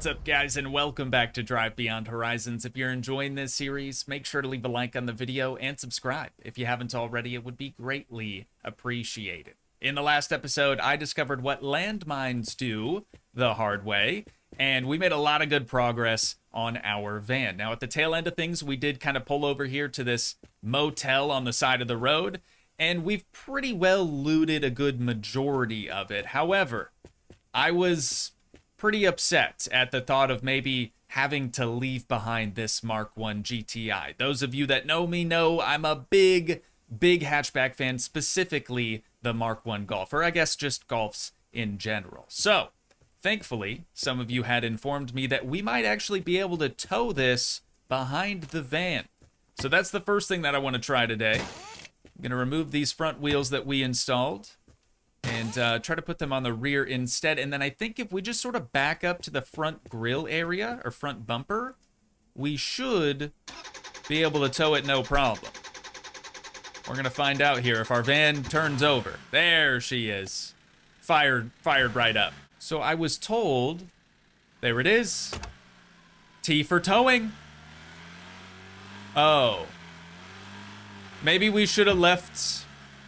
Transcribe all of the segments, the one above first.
What's up, guys, and welcome back to Drive Beyond Horizons. If you're enjoying this series, make sure to leave a like on the video and subscribe. If you haven't already, it would be greatly appreciated. In the last episode, I discovered what landmines do the hard way, and we made a lot of good progress on our van. Now, at the tail end of things, we did kind of pull over here to this motel on the side of the road, and we've pretty well looted a good majority of it. However, I was pretty upset at the thought of maybe having to leave behind this Mark I GTI. Those of you that know me know I'm a big hatchback fan, specifically the Mark I Golf, or I guess just Golfs in general. So, thankfully, some of you had informed me that we might actually be able to tow this behind the van. So that's the first thing that I want to try today. I'm going to remove these front wheels that we installed and try to put them on the rear instead. And then I think if we just sort of back up to the front grill area, or front bumper, we should be able to tow it no problem. We're going to find out here if our van turns over. There she is. Fired right up. So I was told, there it is, T for towing. Oh. Maybe we should have left...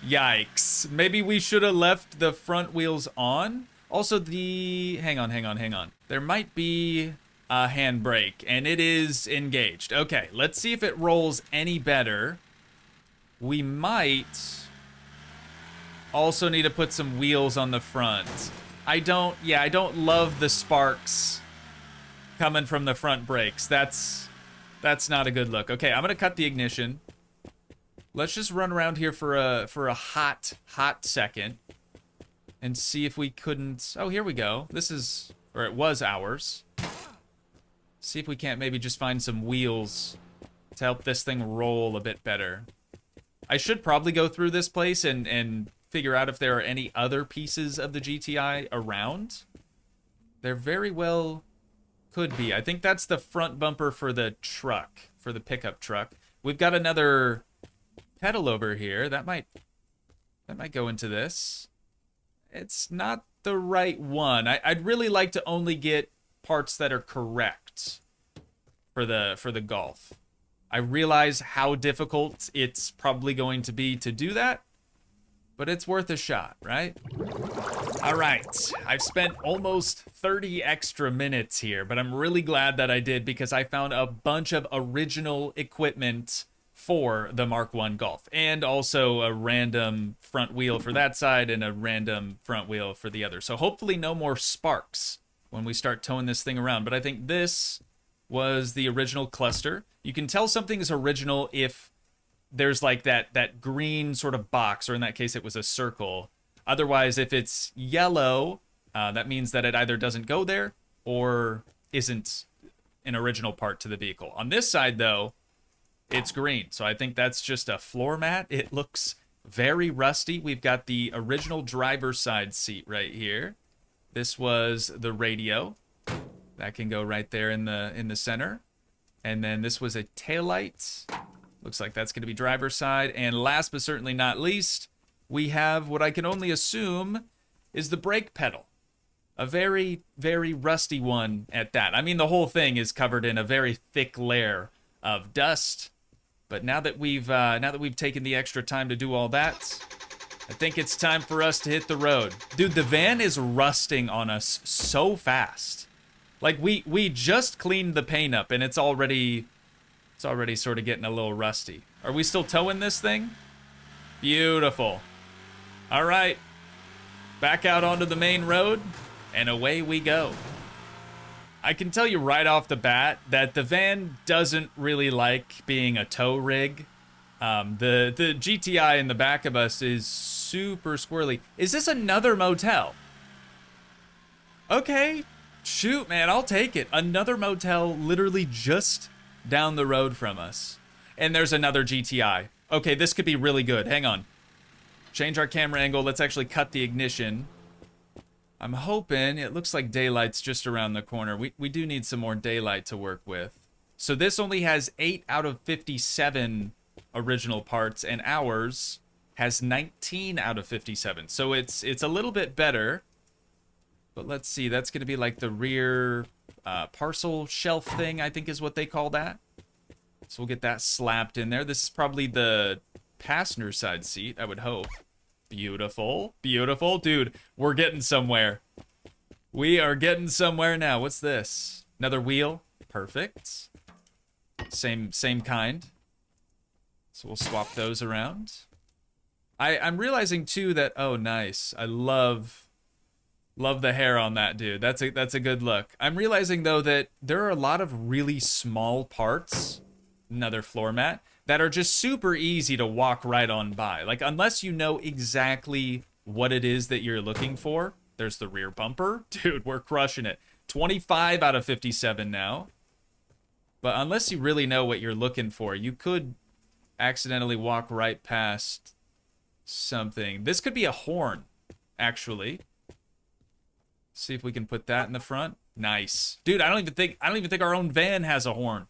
Yikes. Maybe we should have left the front wheels on. Also, hang on. There might be a handbrake, and it is engaged. Okay, let's see if it rolls any better. We might also need to put some wheels on the front. I don't love the sparks coming from the front brakes. That's not a good look. Okay, I'm gonna cut the ignition. Let's just run around here for a hot second and see if we couldn't... Oh, here we go. This is... Or it was ours. See if we can't maybe just find some wheels to help this thing roll a bit better. I should probably go through this place and figure out if there are any other pieces of the GTI around. There very well could be. I think that's the front bumper for the truck, for the pickup truck. We've got another... pedal over here. That might go into this. It's not the right one. I'd really like to only get parts that are correct for the Golf. I realize how difficult it's probably going to be to do that, but it's worth a shot, right? All right, I've spent almost 30 extra minutes here, but I'm really glad that I did because I found a bunch of original equipment for the Mark I Golf, and also a random front wheel for that side and a random front wheel for the other. So hopefully no more sparks when we start towing this thing around. But I think this was the original cluster. You can tell something is original if there's like that green sort of box, or in that case it was a circle. Otherwise, if it's yellow, that means that it either doesn't go there or isn't an original part to the vehicle. On this side, though, it's green, so I think that's just a floor mat. It looks very rusty. We've got the original driver's side seat right here. This was the radio. That can go right there in the center. And then this was a taillight. Looks like that's going to be driver's side. And last but certainly not least, we have what I can only assume is the brake pedal. A very, very rusty one at that. I mean, the whole thing is covered in a very thick layer of dust. But now that we've taken the extra time to do all that, I think it's time for us to hit the road. Dude, the van is rusting on us so fast. Like we just cleaned the paint up and it's already sort of getting a little rusty. Are we still towing this thing? Beautiful. All right. Back out onto the main road and away we go. I can tell you right off the bat that the van doesn't really like being a tow rig. The GTI in the back of us is super squirrely. Is this another motel? Okay, shoot, man, I'll take it. Another motel literally just down the road from us. And there's another GTI. Okay, this could be really good. Hang on. Change our camera angle. Let's actually cut the ignition. I'm hoping, it looks like daylight's just around the corner. We do need some more daylight to work with. So this only has 8 out of 57 original parts, and ours has 19 out of 57. So it's a little bit better. But let's see, that's gonna be like the rear parcel shelf thing, I think is what they call that. So we'll get that slapped in there. This is probably the passenger side seat, I would hope. Beautiful, beautiful. Dude, we're getting somewhere. We are getting somewhere now. What's this? Another wheel. Perfect. Same kind. So we'll swap those around. I'm realizing too that, oh nice. I love the hair on that dude. That's a good look. I'm realizing though that there are a lot of really small parts, another floor mat, that are just super easy to walk right on by. Like unless you know exactly what it is that you're looking for. There's the rear bumper. Dude, we're crushing it. 25 out of 57 now. But unless you really know what you're looking for, you could accidentally walk right past something. This could be a horn, actually. See if we can put that in the front. Nice. Dude, I don't even think our own van has a horn.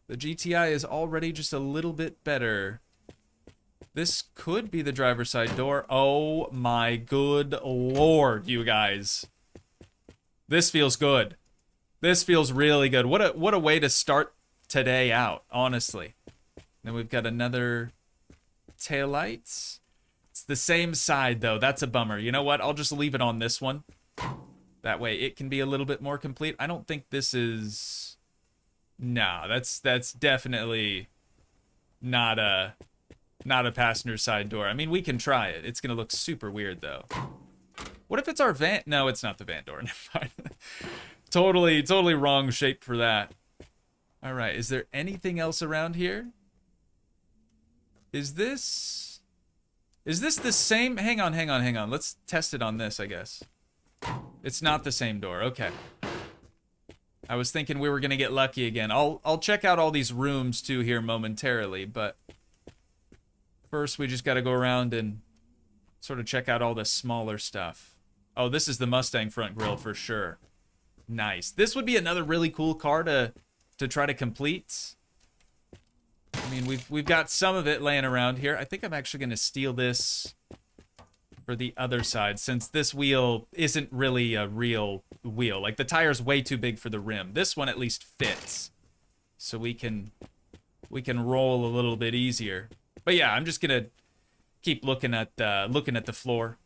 The GTI is already just a little bit better. This could be the driver's side door. Oh my good lord, you guys. This feels good. This feels really good. What a way to start today out, honestly. Then we've got another taillights. It's the same side though. That's a bummer. You know what? I'll just leave it on this one. That way it can be a little bit more complete. I don't think this is... Nah, that's definitely not a passenger side door. I mean, we can try it. It's gonna look super weird though. What if it's our van? No, it's not the van door. Never mind. Totally wrong shape for that. All right, is there anything else around here? Is this the same? Hang on. Let's test it on this, I guess. It's not the same door. Okay. I was thinking we were gonna get lucky again. I'll check out all these rooms too here momentarily, but first we just gotta go around and sort of check out all the smaller stuff. Oh, this is the Mustang front grille for sure. Nice. This would be another really cool car to try to complete. I mean, we've got some of it laying around here. I think I'm actually gonna steal this for the other side, since this wheel isn't really a real wheel. Like, the tire's way too big for the rim. This one at least fits. So we can roll a little bit easier. But yeah, I'm just gonna keep looking at the floor,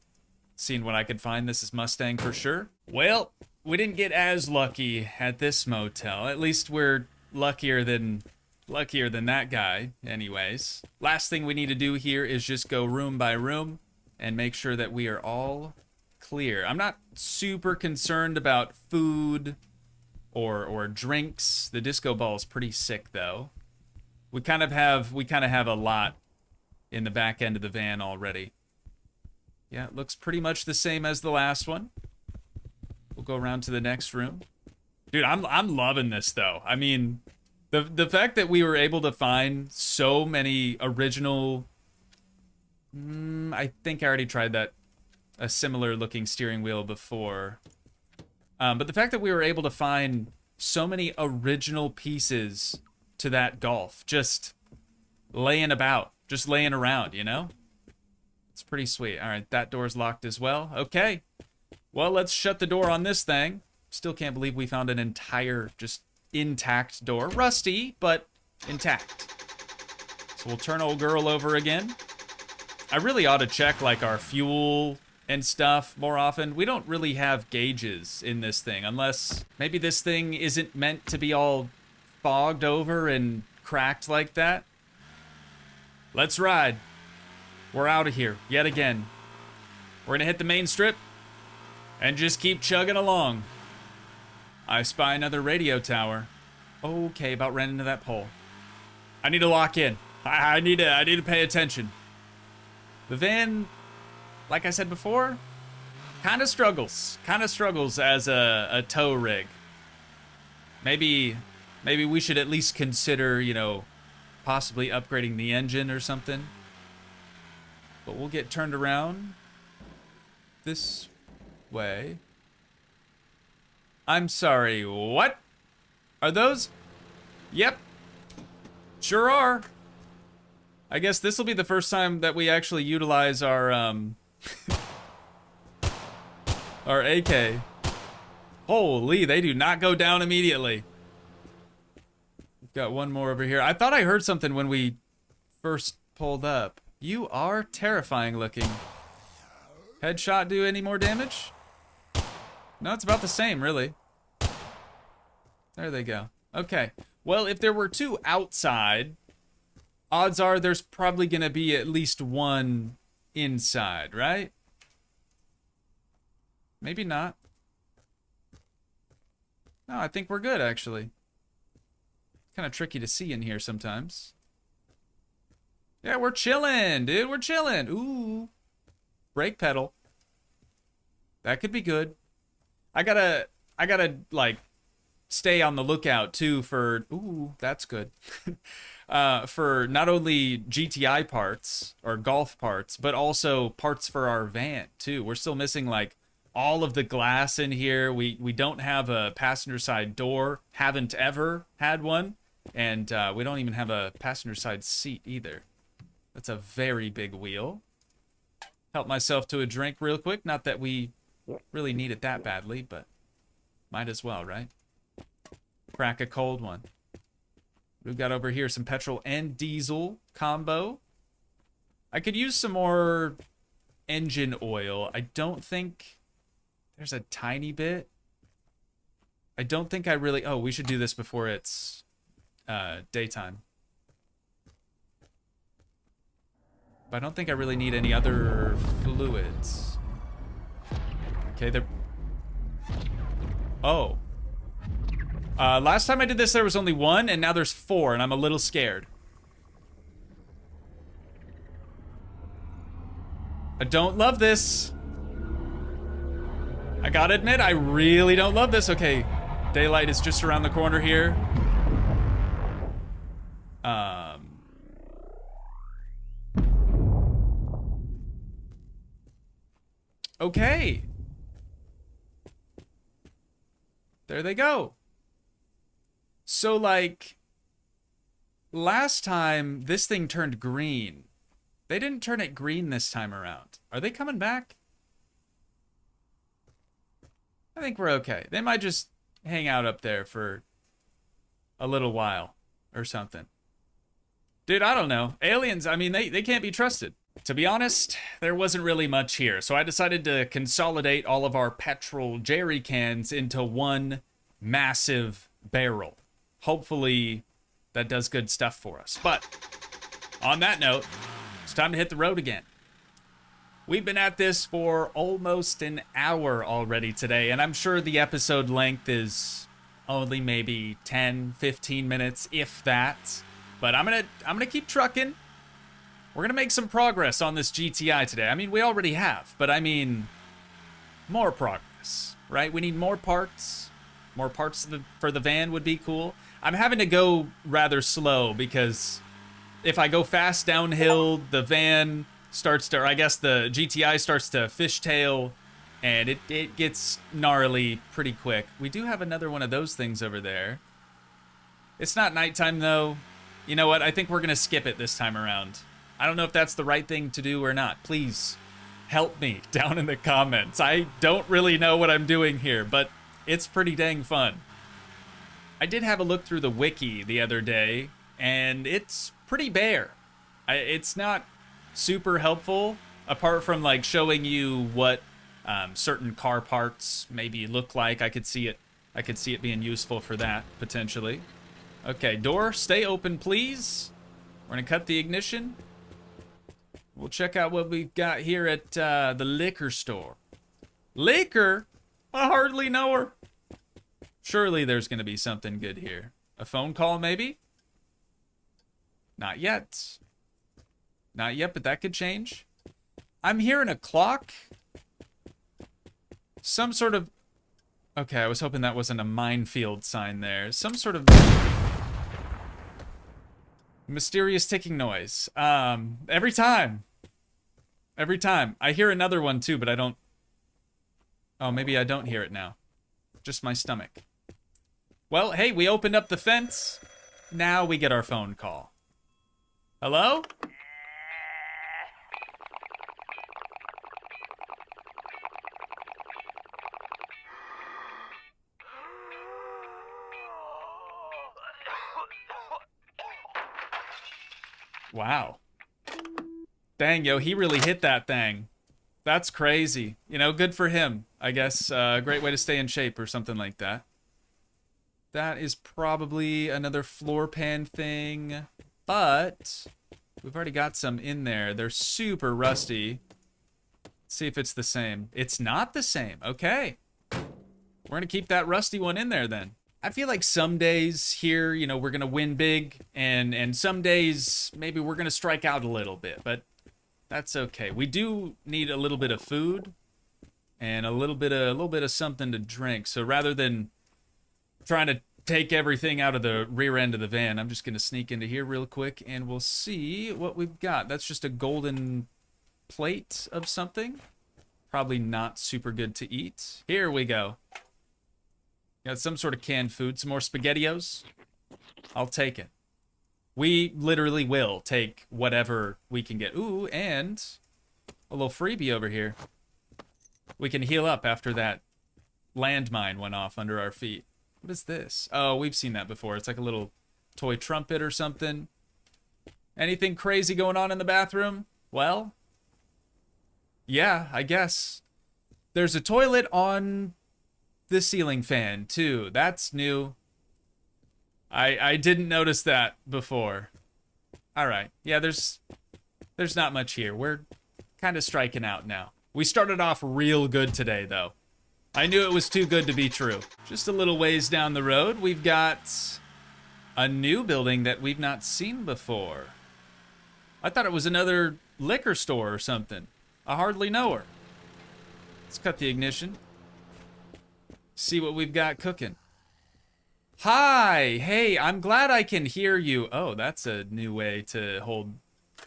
seeing what I could find. This is Mustang for sure. Well, we didn't get as lucky at this motel. At least we're luckier than that guy, anyways. Last thing we need to do here is just go room by room and make sure that we are all clear. I'm not super concerned about food or drinks. The disco ball is pretty sick though. We kind of have a lot in the back end of the van already. Yeah, it looks pretty much the same as the last one. We'll go around to the next room. Dude, I'm loving this though. I mean, the fact that we were able to find so many original... I think I already tried a similar looking steering wheel before. But the fact that we were able to find so many original pieces to that Golf, just laying around, you know? It's pretty sweet. All right, that door's locked as well. Okay. Well, let's shut the door on this thing. Still can't believe we found an entire, just intact door. Rusty, but intact. So we'll turn old girl over again. I really ought to check, like, our fuel and stuff more often. We don't really have gauges in this thing, unless maybe this thing isn't meant to be all fogged over and cracked like that. Let's ride. We're out of here, yet again. We're gonna hit the main strip and just keep chugging along. I spy another radio tower. Okay, about ran into that pole. I need to lock in. I need to pay attention. The van, like I said before, kind of struggles as a tow rig. Maybe we should at least consider, you know, possibly upgrading the engine or something. But we'll get turned around this way. I'm sorry, what? Are those? Yep. Sure are. I guess this will be the first time that we actually utilize our, Our AK. Holy, they do not go down immediately. We've got one more over here. I thought I heard something when we first pulled up. You are terrifying looking. Headshot do any more damage? No, it's about the same, really. There they go. Okay. Well, if there were two outside, odds are there's probably going to be at least one inside, right? Maybe not. No, I think we're good, actually. Kind of tricky to see in here sometimes. Yeah, we're chilling, dude. We're chilling. Ooh. Brake pedal. That could be good. I gotta, like, stay on the lookout, too, for... Ooh, that's good. For not only GTI parts, or golf parts, but also parts for our van, too. We're still missing, like, all of the glass in here. We don't have a passenger side door. Haven't ever had one. And we don't even have a passenger side seat, either. That's a very big wheel. Help myself to a drink real quick. Not that we really need it that badly, but might as well, right? Crack a cold one. We've got over here some petrol and diesel combo. I could use some more engine oil. I don't think there's a tiny bit. I don't think I really... Oh, we should do this before it's daytime. But I don't think I really need any other fluids. Okay, they're... Oh. Last time I did this, there was only one, and now there's 4, and I'm a little scared. I don't love this. I gotta admit, I really don't love this. Okay, daylight is just around the corner here. Okay. There they go. So, like, last time, this thing turned green. They didn't turn it green this time around. Are they coming back? I think we're okay. They might just hang out up there for a little while or something. Dude, I don't know. Aliens, I mean, they can't be trusted. To be honest, there wasn't really much here, so I decided to consolidate all of our petrol jerry cans into one massive barrel. Hopefully, that does good stuff for us. But, on that note, it's time to hit the road again. We've been at this for almost an hour already today, and I'm sure the episode length is only maybe 10, 15 minutes, if that. But I'm gonna keep trucking. We're gonna make some progress on this GTI today. I mean, we already have, but I mean, more progress, right? We need more parts. More parts for the van would be cool. I'm having to go rather slow because if I go fast downhill, the van starts to, or I guess the GTI starts to fishtail, and it gets gnarly pretty quick. We do have another one of those things over there. It's not nighttime, though. You know what? I think we're gonna skip it this time around. I don't know if that's the right thing to do or not. Please help me down in the comments. I don't really know what I'm doing here, but it's pretty dang fun. I did have a look through the wiki the other day, and it's pretty bare. It's not super helpful, apart from like showing you what certain car parts maybe look like. I could see it being useful for that, potentially. Okay, door, stay open, please. We're gonna cut the ignition. We'll check out what we've got here at the liquor store. Liquor? I hardly know her. Surely there's going to be something good here. A phone call, maybe? Not yet. Not yet, but that could change. I'm hearing a clock. Some sort of... Okay, I was hoping that wasn't a minefield sign there. Some sort of... mysterious ticking noise. Every time. Every time. I hear another one too, but I don't... Oh, maybe I don't hear it now. Just my stomach. Well, hey, we opened up the fence. Now we get our phone call. Hello? Wow. Dang, yo, he really hit that thing. That's crazy. You know, good for him. I guess a great way to stay in shape or something like that. That is probably another floor pan thing, but we've already got some in there. They're super rusty. Let's see if it's the same. It's not the same. Okay. We're going to keep that rusty one in there then. I feel like some days here, you know, we're going to win big, and some days maybe we're going to strike out a little bit, but that's okay. We do need a little bit of food and a little bit of something to drink. So rather than trying to take everything out of the rear end of the van, I'm just going to sneak into here real quick and we'll see what we've got. That's just a golden plate of something. Probably not super good to eat. Here we go. Got some sort of canned food, some more SpaghettiOs. I'll take it. We literally will take whatever we can get. Ooh, and a little freebie over here. We can heal up after that landmine went off under our feet. What is this? Oh, we've seen that before. It's like a little toy trumpet or something. Anything crazy going on in the bathroom? Well, yeah, I guess. There's a toilet on the ceiling fan, too. That's new. I didn't notice that before. All right. Yeah, there's not much here. We're kind of striking out now. We started off real good today, though. I knew it was too good to be true. Just a little ways down the road, we've got a new building that we've not seen before. I thought it was another liquor store or something. I hardly know her. Let's cut the ignition. See what we've got cooking. Hi! Hey, I'm glad I can hear you. Oh, that's a new way to hold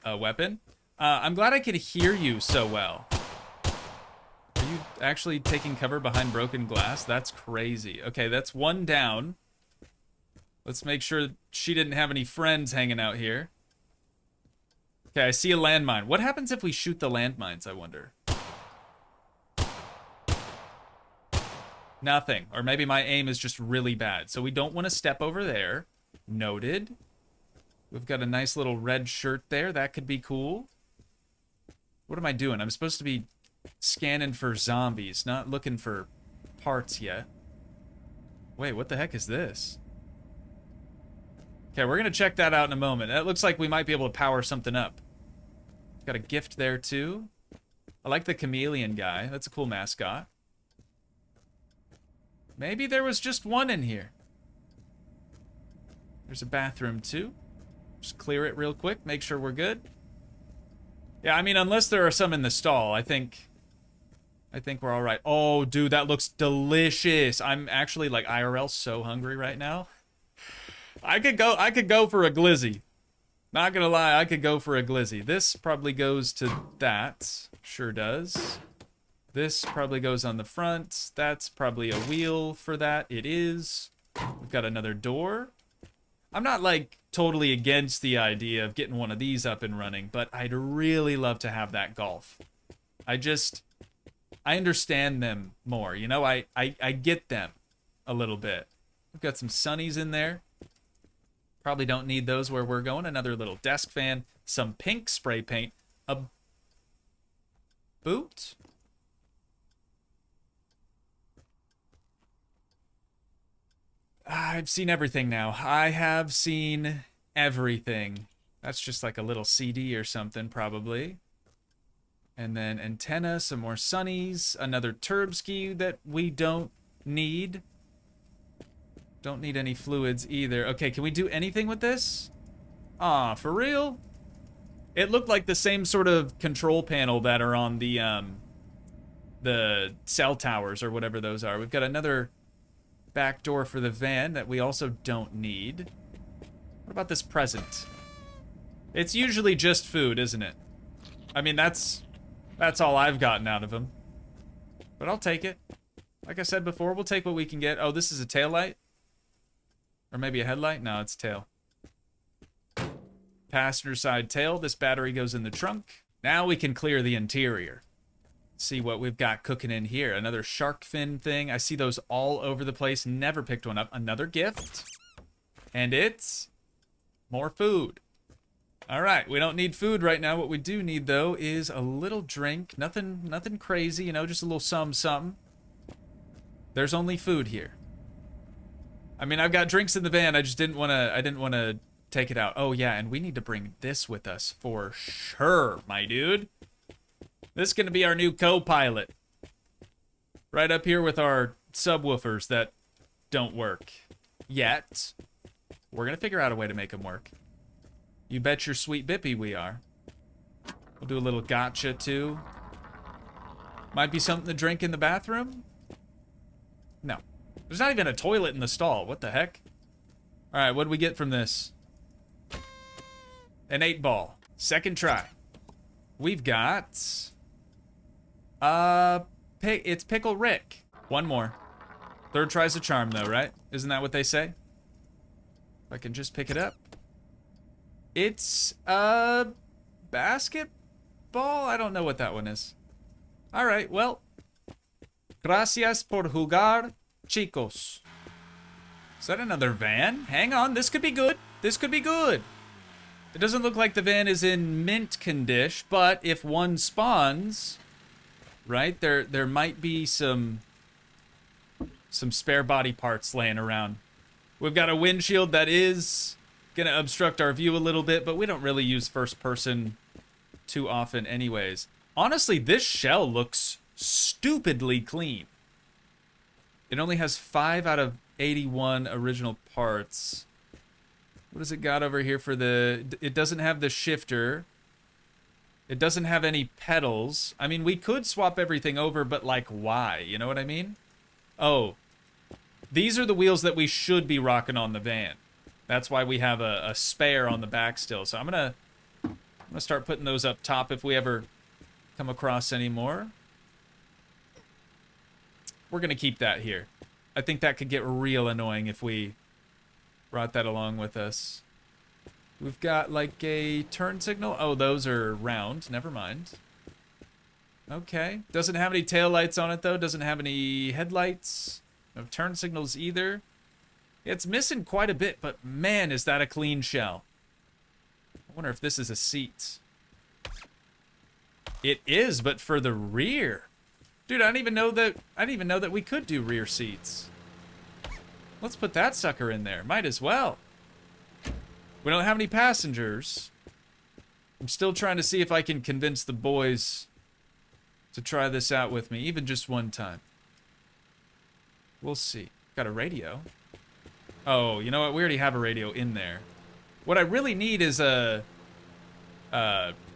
a weapon. I'm glad I can hear you so well. Are you actually taking cover behind broken glass? That's crazy. Okay, that's one down. Let's make sure she didn't have any friends hanging out here. Okay, I see a landmine. What happens if we shoot the landmines, I wonder? Nothing. Or maybe my aim is just really bad. So we don't want to step over there. Noted. We've got a nice little red shirt there. That could be cool. What am I doing? I'm supposed to be scanning for zombies, not looking for parts yet. Wait, what the heck is this? Okay, we're going to check that out in a moment. That looks like we might be able to power something up. Got a gift there, too. I like the chameleon guy. That's a cool mascot. Maybe there was just one in here. There's a bathroom, too. Just clear it real quick, make sure we're good. Yeah, I mean, unless there are some in the stall, I think we're all right. Oh, dude, that looks delicious. I'm actually, like, IRL so hungry right now. I could go for a glizzy. Not gonna lie, I could go for a glizzy. This probably goes to that. Sure does. This probably goes on the front. That's probably a wheel for that. It is. We've got another door. I'm not, like, totally against the idea of getting one of these up and running, but I'd really love to have that golf. I understand them more, you know? I get them a little bit. We've got some sunnies in there. Probably don't need those where we're going. Another little desk fan. Some pink spray paint. A boot? I've seen everything now. I have seen everything. That's just like a little CD or something, probably. And then antenna, some more sunnies, another Turbski that we don't need. Don't need any fluids either. Okay, can we do anything with this? Aw, for real? It looked like the same sort of control panel that are on the cell towers or whatever those are. We've got another back door for the van that we also don't need. What about this present? It's usually just food, isn't it? I mean, that's all I've gotten out of them. But I'll take it. Like I said before, we'll take what we can get. Oh, this is a taillight? Or maybe a headlight? No, it's a tail. Passenger side tail. This battery goes in the trunk. Now we can clear the interior. See what we've got cooking in here. Another shark fin thing. I see those all over the place. Never picked one up. Another gift. And it's more food. All right, we don't need food right now. What we do need, though, is a little drink. Nothing crazy, you know, just a little something. There's only food here. I mean, I've got drinks in the van. I didn't want to take it out. Oh, yeah, and we need to bring this with us for sure, my dude. This is going to be our new co-pilot. Right up here with our subwoofers that don't work yet. We're going to figure out a way to make them work. You bet your sweet bippy we are. We'll do a little gotcha, too. Might be something to drink in the bathroom? No. There's not even a toilet in the stall. What the heck? Alright, what do we get from this? An 8-ball. Second try. We've got... it's Pickle Rick. One more. Third try's a charm, though, right? Isn't that what they say? If I can just pick it up. It's a basketball? I don't know what that one is. Alright, well. Gracias por jugar, chicos. Is that another van? Hang on, this could be good. This could be good. It doesn't look like the van is in mint condition, but if one spawns, right, there might be some spare body parts laying around. We've got a windshield that is gonna obstruct our view a little bit, but we don't really use first person too often anyways. Honestly, this shell looks stupidly clean. It only has 5 out of 81 original parts. What does it got over here for the... It doesn't have the shifter. It doesn't have any pedals. I mean, we could swap everything over, but like, why? You know what I mean? Oh. These are the wheels that we should be rocking on the van. That's why we have a spare on the back still. So I'm gonna start putting those up top if we ever come across any more. We're gonna keep that here. I think that could get real annoying if we brought that along with us. We've got like a turn signal. Oh, those are round. Never mind. Okay. Doesn't have any taillights on it though. Doesn't have any headlights. No turn signals either. It's missing quite a bit, but man, is that a clean shell. I wonder if this is a seat. It is, but for the rear. Dude, I didn't even know that we could do rear seats. Let's put that sucker in there. Might as well. We don't have any passengers. I'm still trying to see if I can convince the boys to try this out with me, even just one time. We'll see. Got a radio. Oh, you know what? We already have a radio in there. What I really need is a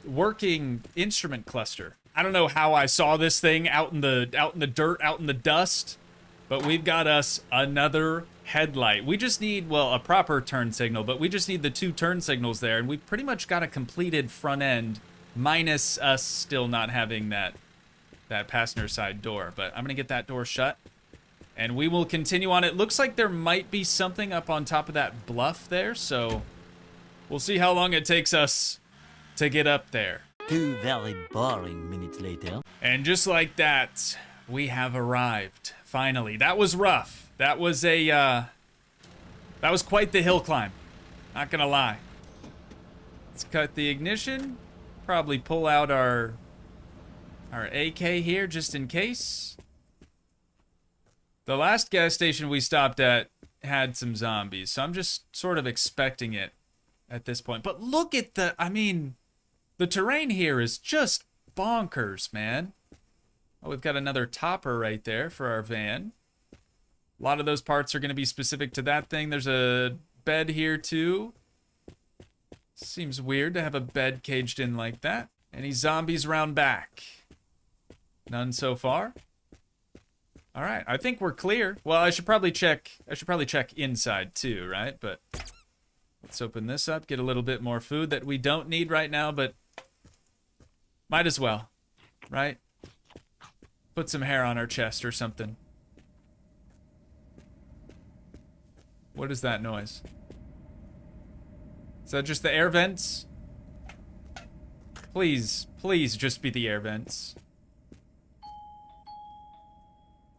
working instrument cluster. I don't know how I saw this thing out in the dirt, out in the dust, but we've got us another headlight. We just need, well, a proper turn signal, but we just need the 2 turn signals there, and we pretty much got a completed front end, minus us still not having that passenger side door. But I'm gonna get that door shut. And we will continue on. It looks like there might be something up on top of that bluff there, so we'll see how long it takes us to get up there. 2 very boring minutes later. And just like that, we have arrived. Finally. That was rough. That was quite the hill climb. Not gonna lie. Let's cut the ignition. Probably pull out our AK here just in case. The last gas station we stopped at had some zombies, so I'm just sort of expecting it at this point. But look at the terrain here is just bonkers, man. Oh, we've got another topper right there for our van. A lot of those parts are going to be specific to that thing. There's a bed here, too. Seems weird to have a bed caged in like that. Any zombies around back? None so far. All right, I think we're clear. Well, I should probably check inside too, right? But let's open this up, get a little bit more food that we don't need right now, but might as well, right? Put some hair on our chest or something. What is that noise? Is that just the air vents? Please, please just be the air vents.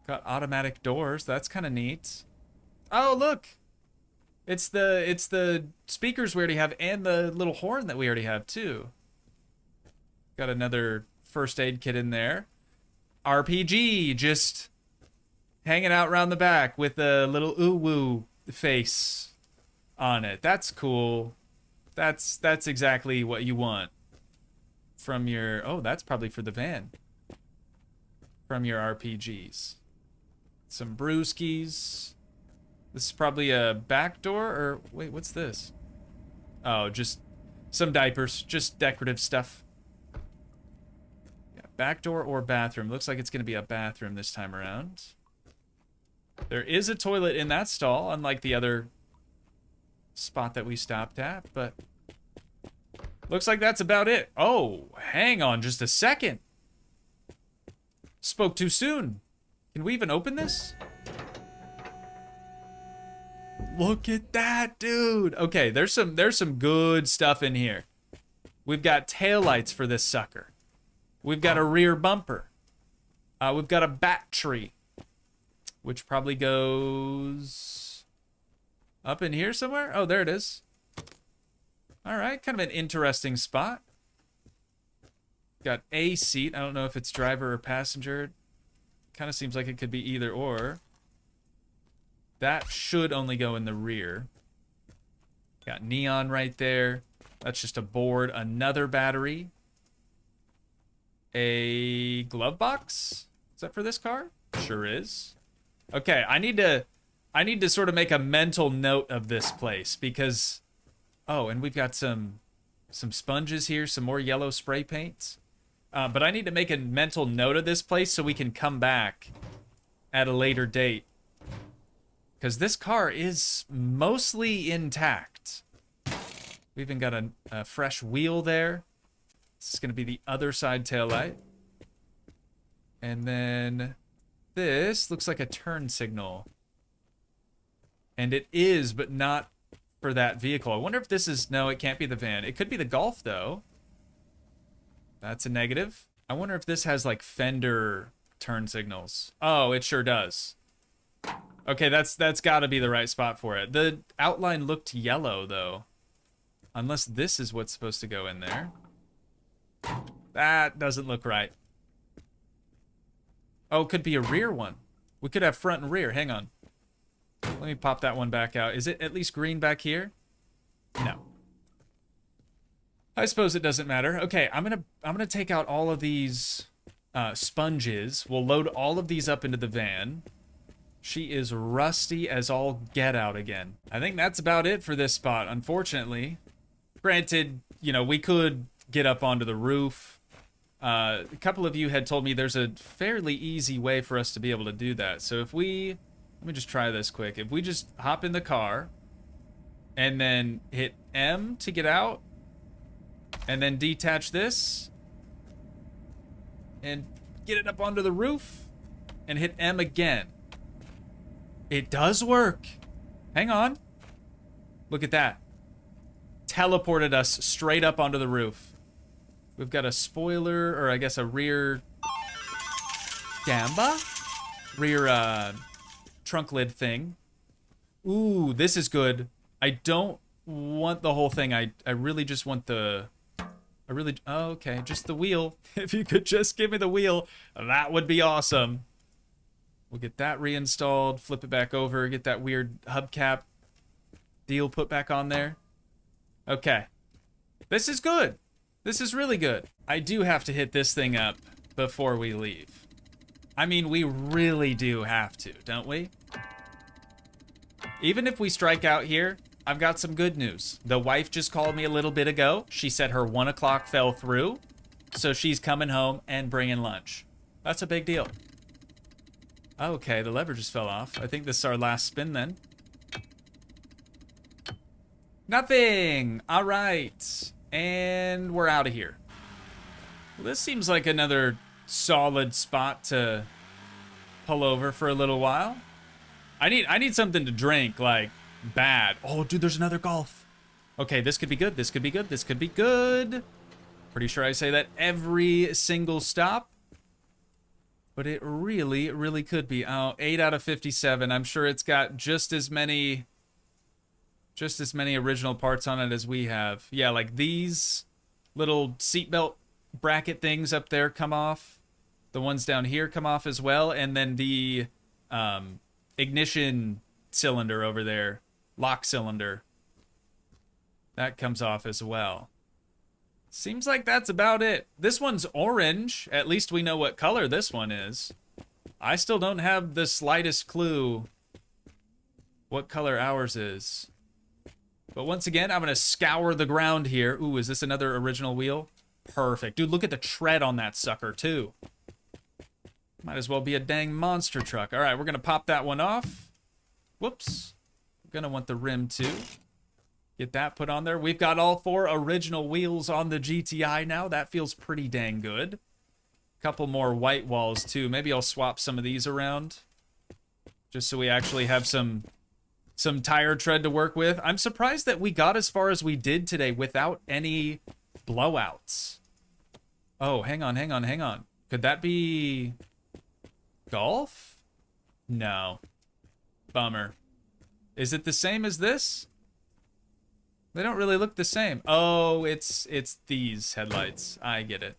Got automatic doors. That's kind of neat. Oh, look. It's the speakers we already have and the little horn that we already have too. Got another first aid kit in there. RPG just hanging out around the back with a little ooh-woo face on it. That's cool. That's exactly what you want from your... Oh, that's probably for the van. From your RPGs. Some brewskis. This is probably a back door, or... Wait, what's this? Oh, just some diapers. Just decorative stuff. Yeah, back door or bathroom. Looks like it's going to be a bathroom this time around. There is a toilet in that stall, unlike the other spot that we stopped at, but... Looks like that's about it. Oh, hang on just a second. Spoke too soon. Can we even open this? Look at that, dude. Okay, there's some good stuff in here. We've got taillights for this sucker. We've got a rear bumper. We've got a battery, which probably goes up in here somewhere. Oh, there it is. All right, kind of an interesting spot. Got a seat. I don't know if it's driver or passenger. Kind of seems like it could be either or. That should only go in the rear. Got neon right there. That's just a board. Another battery. A glove box? Is that for this car? Sure is. Okay, I need to sort of make a mental note of this place because... Oh, and we've got some sponges here, some more yellow spray paints. But I need to make a mental note of this place so we can come back at a later date. Because this car is mostly intact. We even got a fresh wheel there. This is going to be the other side taillight. And then this looks like a turn signal. And it is, but not for that vehicle. I wonder if this is... No, it can't be the van. It could be the Golf, though. That's a negative. I wonder if this has, like, fender turn signals. Oh, it sure does. Okay, that's got to be the right spot for it. The outline looked yellow, though. Unless this is what's supposed to go in there. That doesn't look right. Oh, it could be a rear one. We could have front and rear. Hang on. Let me pop that one back out. Is it at least green back here? No. I suppose it doesn't matter. Okay, I'm gonna take out all of these sponges. We'll load all of these up into the van. She is rusty as all get out again. I think that's about it for this spot, unfortunately. Granted, you know, we could get up onto the roof. A couple of you had told me there's a fairly easy way for us to be able to do that. So if we... Let me just try this quick. If we just hop in the car and then hit M to get out and then detach this and get it up onto the roof and hit M again. It does work. Hang on. Look at that. Teleported us straight up onto the roof. We've got a spoiler, or I guess a rear gamba? Rear, trunk lid thing. Ooh, this is good. I don't want the whole thing. I really just want the... Oh, okay, just the wheel. If you could just give me the wheel, that would be awesome. We'll get that reinstalled, flip it back over, get that weird hubcap deal put back on there. Okay. This is good. This is really good. I do have to hit this thing up before we leave. I mean, we really do have to, don't we? Even if we strike out here, I've got some good news. The wife just called me a little bit ago. She said her 1 o'clock fell through, so she's coming home and bringing lunch. That's a big deal. Okay, the lever just fell off. I think this is our last spin then. Nothing! All right. And we're out of here. Well, this seems like another solid spot to pull over for a little while. I need something to drink, like, bad. Oh, dude, there's another Golf. Okay, this could be good. This could be good. This could be good. Pretty sure I say that every single stop. But it really, really could be. Oh, 8 out of 57. I'm sure it's got just as many Just as many original parts on it as we have. Yeah, like these little seatbelt bracket things up there come off. The ones down here come off as well. And then the ignition cylinder over there, lock cylinder, that comes off as well. Seems like that's about it. This one's orange. At least we know what color this one is. I still don't have the slightest clue what color ours is. But once again, I'm going to scour the ground here. Ooh, is this another original wheel? Perfect. Dude, look at the tread on that sucker, too. Might as well be a dang monster truck. All right, we're going to pop that one off. Whoops. We're going to want the rim, too. Get that put on there. We've got all 4 original wheels on the GTI now. That feels pretty dang good. Couple more white walls, too. Maybe I'll swap some of these around. Just so we actually have some tire tread to work with. I'm surprised that we got as far as we did today without any blowouts. Oh, hang on. Could that be golf? No. Bummer. Is it the same as this? They don't really look the same. Oh, it's these headlights. I get it.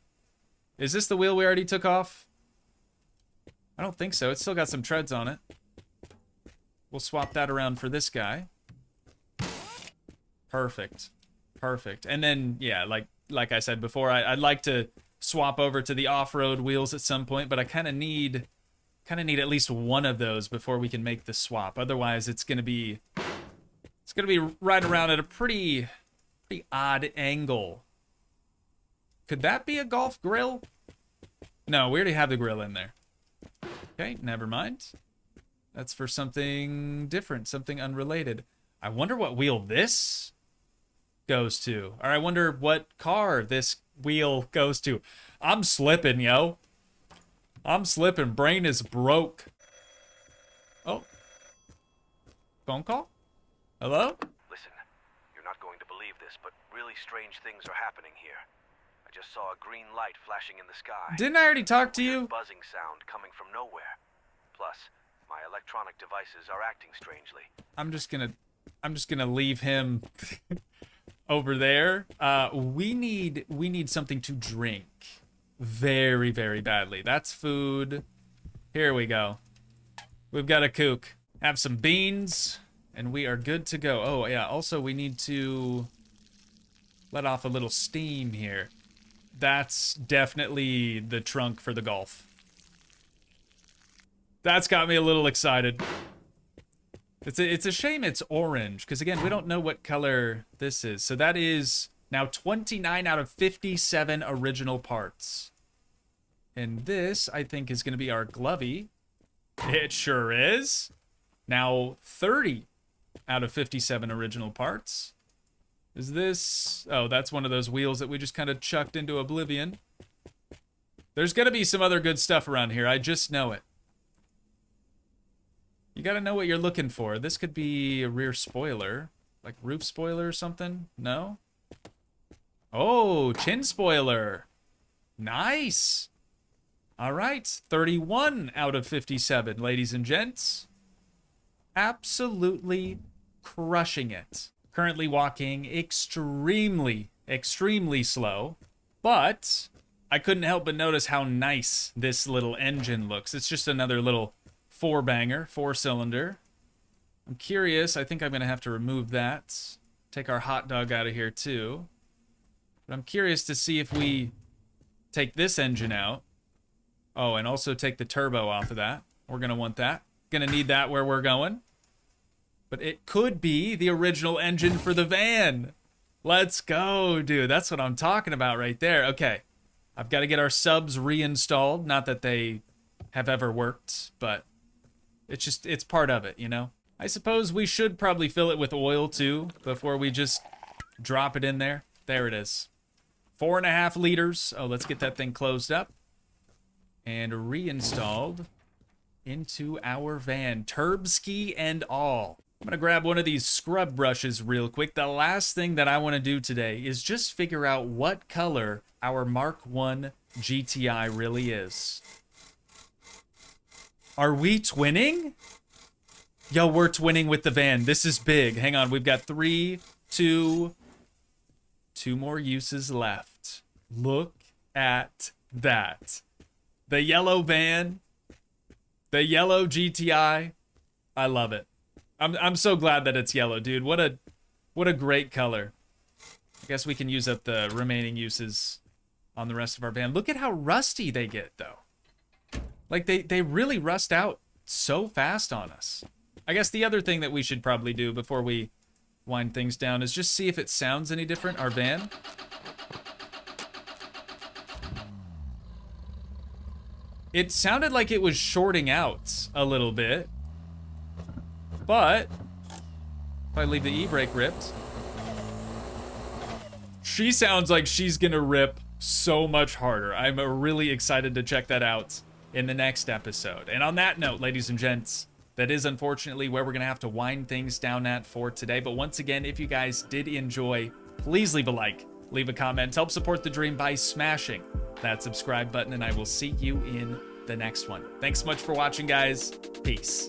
Is this the wheel we already took off? I don't think so. It's still got some treads on it. We'll swap that around for this guy. Perfect. And then, yeah, like I said before, I'd like to swap over to the off-road wheels at some point, but I kind of need at least one of those before we can make the swap. Otherwise, it's gonna be right around at a pretty odd angle. Could that be a golf grill? No, we already have the grill in there. Okay, never mind. That's for something different, something unrelated. I wonder what wheel this goes to. Or I wonder what car this wheel goes to. I'm slipping, yo. I'm slipping. Brain is broke. Oh. Phone call? Hello? Listen, you're not going to believe this, but really strange things are happening here. I just saw a green light flashing in the sky. Didn't I already talk to you? Buzzing sound coming from nowhere. Plus, my electronic devices are acting strangely. I'm just gonna leave him over there. We need something to drink very, very badly. That's food. Here we go. We've got a kook. Have some beans, and we are good to go. Oh yeah. Also, we need to let off a little steam here. That's definitely the trunk for the Golf. That's got me a little excited. It's a shame it's orange, because again, we don't know what color this is. So that is now 29 out of 57 original parts. And this, I think, is going to be our Glovey. It sure is. Now 30 out of 57 original parts. Is this... Oh, that's one of those wheels that we just kind of chucked into oblivion. There's going to be some other good stuff around here. I just know it. You gotta know what you're looking for. This could be a rear spoiler. Like roof spoiler or something? No? Oh, chin spoiler. Nice. All right. 31 out of 57, ladies and gents. Absolutely crushing it. Currently walking extremely slow. But I couldn't help but notice how nice this little engine looks. It's just another little... 4-banger, 4-cylinder. I'm curious. I think I'm going to have to remove that. Take our hot dog out of here, too. But I'm curious to see if we take this engine out. Oh, and also take the turbo off of that. We're going to want that. Going to need that where we're going. But it could be the original engine for the van. Let's go, dude. That's what I'm talking about right there. Okay. I've got to get our subs reinstalled. Not that they have ever worked, but... It's part of it, you know? I suppose we should probably fill it with oil, too, before we just drop it in there. There it is. 4.5 liters. Oh, let's get that thing closed up. And reinstalled into our van. Turbski and all. I'm going to grab one of these scrub brushes real quick. The last thing that I want to do today is just figure out what color our Mark I GTI really is. Are we twinning? Yo, we're twinning with the van. This is big. Hang on, we've got 3, 2 more uses left. Look at that. The yellow van. The yellow GTI. I love it. I'm so glad that it's yellow, dude. What a great color. I guess we can use up the remaining uses on the rest of our van. Look at how rusty they get, though. Like, they really rust out so fast on us. I guess the other thing that we should probably do before we wind things down is just see if it sounds any different, our van. It sounded like it was shorting out a little bit. But if I leave the e-brake ripped, she sounds like she's gonna rip so much harder. I'm really excited to check that out in the next episode. And on that note, ladies and gents, that is unfortunately where we're gonna have to wind things down at for today. But once again, if you guys did enjoy, please leave a like, leave a comment, help support the dream by smashing that subscribe button, and I will see you in the next one. Thanks so much for watching, guys. Peace.